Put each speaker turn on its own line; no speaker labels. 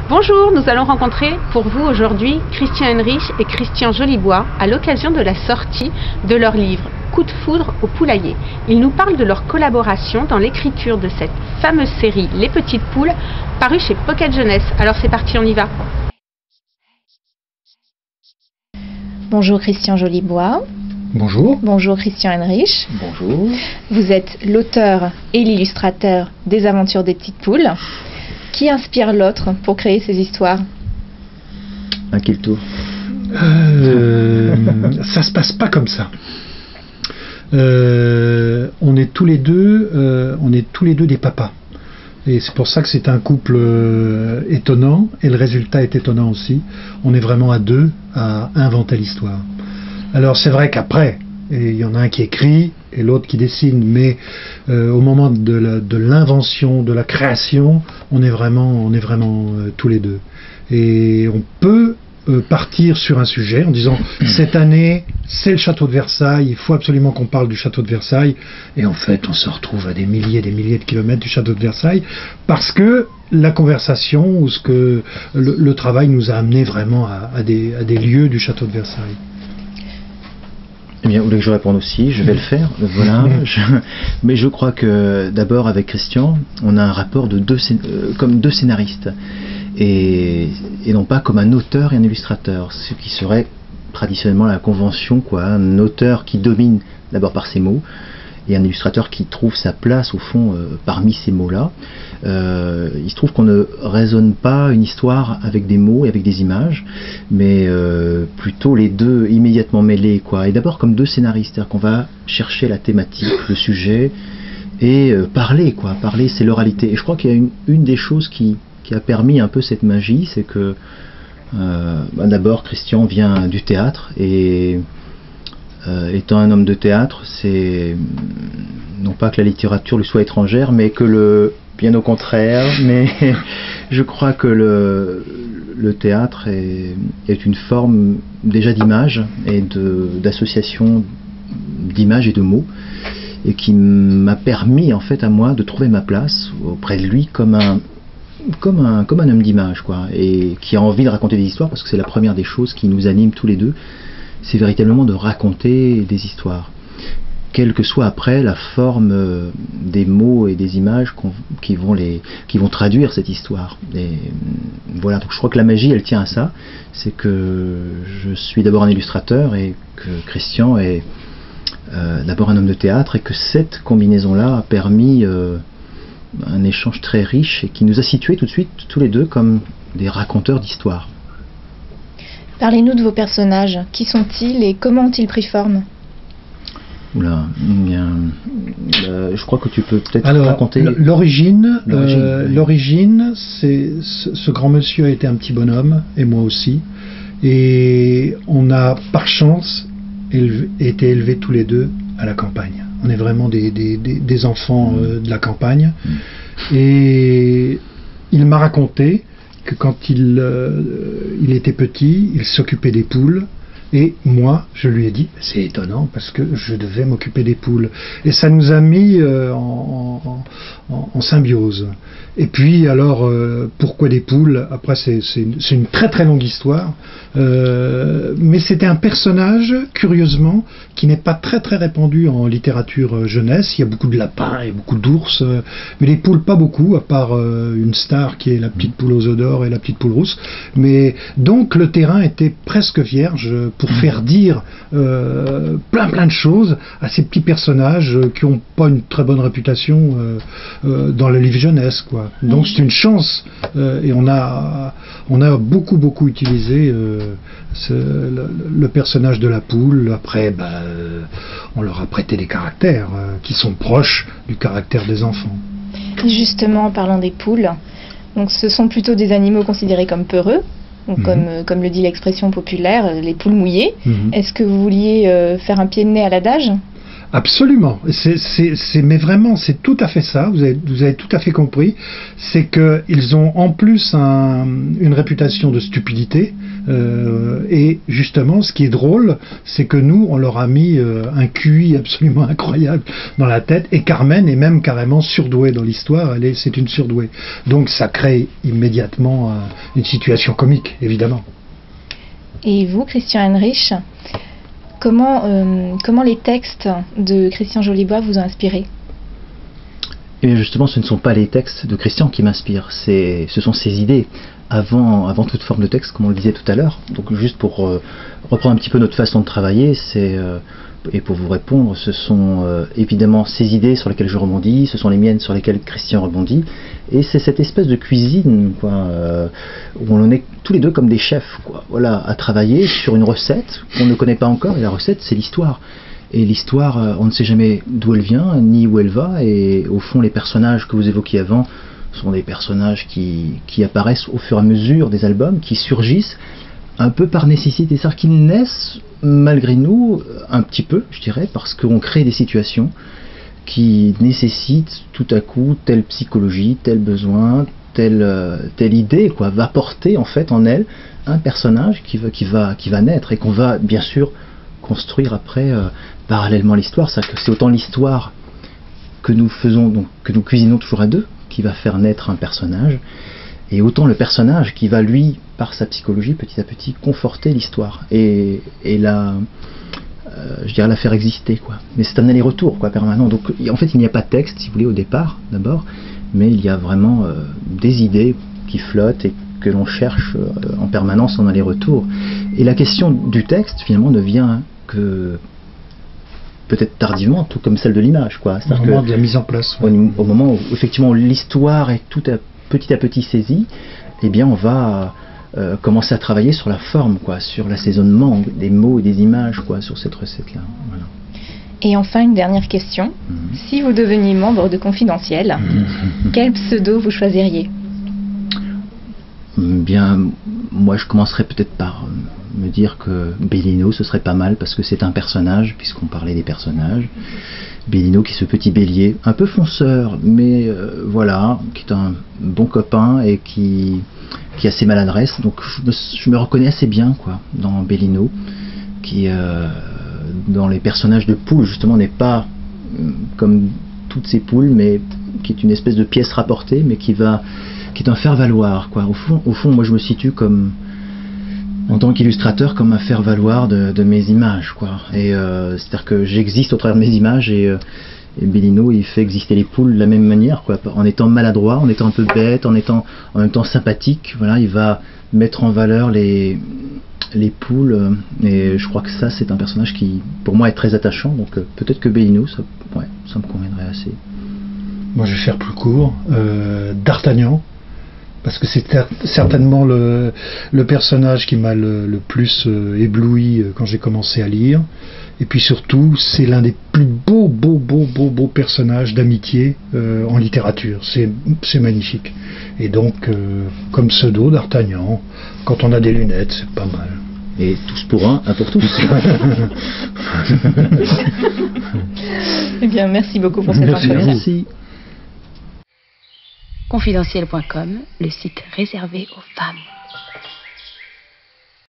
Bonjour, nous allons rencontrer pour vous aujourd'hui Christian Henrich et Christian Jolibois à l'occasion de la sortie de leur livre Coup de foudre au poulailler. Ils nous parlent de leur collaboration dans l'écriture de cette fameuse série Les Petites Poules, parue chez Pocket Jeunesse. Alors c'est parti, on y va.
Bonjour Christian Jolibois.
Bonjour.
Bonjour Christian Henrich.
Bonjour.
Vous êtes l'auteur et l'illustrateur des Aventures des Petites Poules. Qui inspire l'autre pour créer ces histoires?
À qui le tour?
Ça se passe pas comme ça. On est tous les deux des papas. Et c'est pour ça que c'est un couple étonnant, et le résultat est étonnant aussi. On est vraiment à deux à inventer l'histoire. Alors c'est vrai qu'après, il y en a un qui écrit et l'autre qui dessine, mais au moment de l'invention, de la création, on est vraiment tous les deux. Et on peut partir sur un sujet en disant cette année c'est le château de Versailles, il faut absolument qu'on parle du château de Versailles, et en fait on se retrouve à des milliers de kilomètres du château de Versailles parce que la conversation ou le travail nous a amené vraiment à des lieux du château de Versailles.
Eh bien, vous voulez que je réponde aussi? Je vais le faire. Voilà. Mais je crois que d'abord avec Christian, on a un rapport de comme deux scénaristes et non pas comme un auteur et un illustrateur, ce qui serait traditionnellement la convention, quoi. Un auteur qui domine d'abord par ses mots et un illustrateur qui trouve sa place au fond parmi ces mots-là. Il se trouve qu'on ne raisonne pas une histoire avec des mots et avec des images, mais plutôt les deux immédiatement mêlés, quoi. Et d'abord comme deux scénaristes, c'est-à-dire qu'on va chercher la thématique, le sujet, et parler, quoi. Parler, c'est l'oralité. Et je crois qu'il y a une des choses qui a permis un peu cette magie, c'est que d'abord Christian vient du théâtre, et étant un homme de théâtre, c'est non pas que la littérature lui soit étrangère, mais que bien au contraire, mais je crois que le théâtre est une forme déjà d'image et d'association d'images et de mots, et qui m'a permis en fait à moi de trouver ma place auprès de lui comme un homme d'image, quoi, et qui a envie de raconter des histoires, parce que c'est la première des choses qui nous anime tous les deux, c'est véritablement de raconter des histoires, quelle que soit après la forme des mots et des images qui vont traduire cette histoire. Et voilà, donc je crois que la magie, elle tient à ça, c'est que je suis d'abord un illustrateur et que Christian est d'abord un homme de théâtre, et que cette combinaison-là a permis un échange très riche et qui nous a situés tout de suite, tous les deux, comme des raconteurs d'histoires.
Parlez-nous de vos personnages. Qui sont-ils et comment ont-ils pris forme?
Oula, bien, je crois que tu peux peut-être raconter
l'origine. C'est ce grand monsieur a été un petit bonhomme, et moi aussi, et on a par chance été élevés tous les deux à la campagne. On est vraiment des enfants de la campagne, et il m'a raconté que quand il était petit, il s'occupait des poules. Et moi, je lui ai dit, c'est étonnant parce que je devais m'occuper des poules. Et ça nous a mis en symbiose. Et puis, alors, pourquoi des poules? Après, c'est une très très longue histoire. Mais c'était un personnage, curieusement, qui n'est pas très très répandu en littérature jeunesse. Il y a beaucoup de lapins et beaucoup d'ours, mais les poules, pas beaucoup, à part une star qui est la petite poule aux œufs d'or et la petite poule rousse. Mais donc, le terrain était presque vierge pour faire dire plein de choses à ces petits personnages qui n'ont pas une très bonne réputation dans le livre jeunesse, quoi. Donc c'est une chance, et on a beaucoup utilisé le personnage de la poule. Après, on leur a prêté des caractères qui sont proches du caractère des enfants.
Justement, en parlant des poules, donc ce sont plutôt des animaux considérés comme peureux. Donc, comme le dit l'expression populaire, les poules mouillées. Est-ce que vous vouliez faire un pied de nez à l'adage?
Absolument. Mais vraiment, c'est tout à fait ça. Vous avez tout à fait compris. C'est qu'ils ont en plus une réputation de stupidité. Et justement, ce qui est drôle, c'est que nous, on leur a mis un QI absolument incroyable dans la tête. Et Carmen est même carrément surdouée dans l'histoire. C'est une surdouée. Donc ça crée immédiatement une situation comique, évidemment.
Et vous, Christian Heinrich, comment les textes de Christian Jolibois vous ont inspiré?
Et bien justement, ce ne sont pas les textes de Christian qui m'inspirent, ce sont ses idées, avant toute forme de texte, comme on le disait tout à l'heure. Donc juste pour reprendre un petit peu notre façon de travailler, et pour vous répondre, ce sont évidemment ses idées sur lesquelles je rebondis, ce sont les miennes sur lesquelles Christian rebondit, et c'est cette espèce de cuisine où on est tous les deux comme des chefs, voilà, à travailler sur une recette qu'on ne connaît pas encore, et la recette c'est l'histoire. Et l'histoire, on ne sait jamais d'où elle vient, ni où elle va, et au fond les personnages que vous évoquiez avant sont des personnages qui apparaissent au fur et à mesure des albums, qui surgissent un peu par nécessité, c'est-à-dire qu'ils naissent malgré nous un petit peu, je dirais, parce qu'on crée des situations qui nécessitent tout à coup telle psychologie, tel besoin, telle idée, va porter en fait en elle un personnage qui va naître et qu'on va bien sûr construire après parallèlement l'histoire. C'est autant l'histoire que nous faisons, donc que nous cuisinons toujours à deux, qui va faire naître un personnage, et autant le personnage qui va lui, par sa psychologie, petit à petit conforter l'histoire et je dirais la faire exister, mais c'est un aller-retour permanent. Donc en fait il n'y a pas de texte, si vous voulez, au départ d'abord, mais il y a vraiment des idées qui flottent et que l'on cherche en permanence en aller-retour. Et la question du texte finalement ne vient que peut-être tardivement, tout comme celle de l'image,
au moment de la mise en place,
au moment où effectivement l'histoire est petit à petit saisie, eh bien on va commencer à travailler sur la forme, sur l'assaisonnement des mots et des images, sur cette recette-là. Voilà.
Et enfin, une dernière question. Si vous deveniez membre de Confidentiel, quel pseudo vous choisiriez?
Bien, moi je commencerais peut-être par me dire que Bellino, ce serait pas mal, parce que c'est un personnage, puisqu'on parlait des personnages. Bellino, qui est ce petit bélier, un peu fonceur, mais voilà, qui est un bon copain et qui a ses maladresses. Donc je me reconnais assez bien dans Bellino, qui dans les personnages de poule justement n'est pas comme toutes ces poules, mais qui est une espèce de pièce rapportée, mais qui est un faire-valoir. Au fond, moi je me situe comme, en tant qu'illustrateur, comme un faire-valoir de mes images. Et c'est-à-dire que j'existe au travers de mes images, et Bellino il fait exister les poules de la même manière, en étant maladroit, en étant un peu bête, en étant en même temps sympathique. Voilà, il va mettre en valeur les poules, et je crois que ça c'est un personnage qui pour moi est très attachant, donc peut-être que Bellino ça me conviendrait assez.
Moi je vais faire plus court, D'Artagnan, parce que c'est certainement le personnage qui m'a le plus ébloui quand j'ai commencé à lire, et puis surtout c'est l'un des plus beaux personnages d'amitié en littérature. C'est magnifique, et donc comme pseudo D'Artagnan, quand on a des lunettes, c'est pas mal.
Et tous pour un pour tous.
Eh bien, merci beaucoup pour cette interview.
Merci.
Confidentiel.com, le site réservé aux femmes.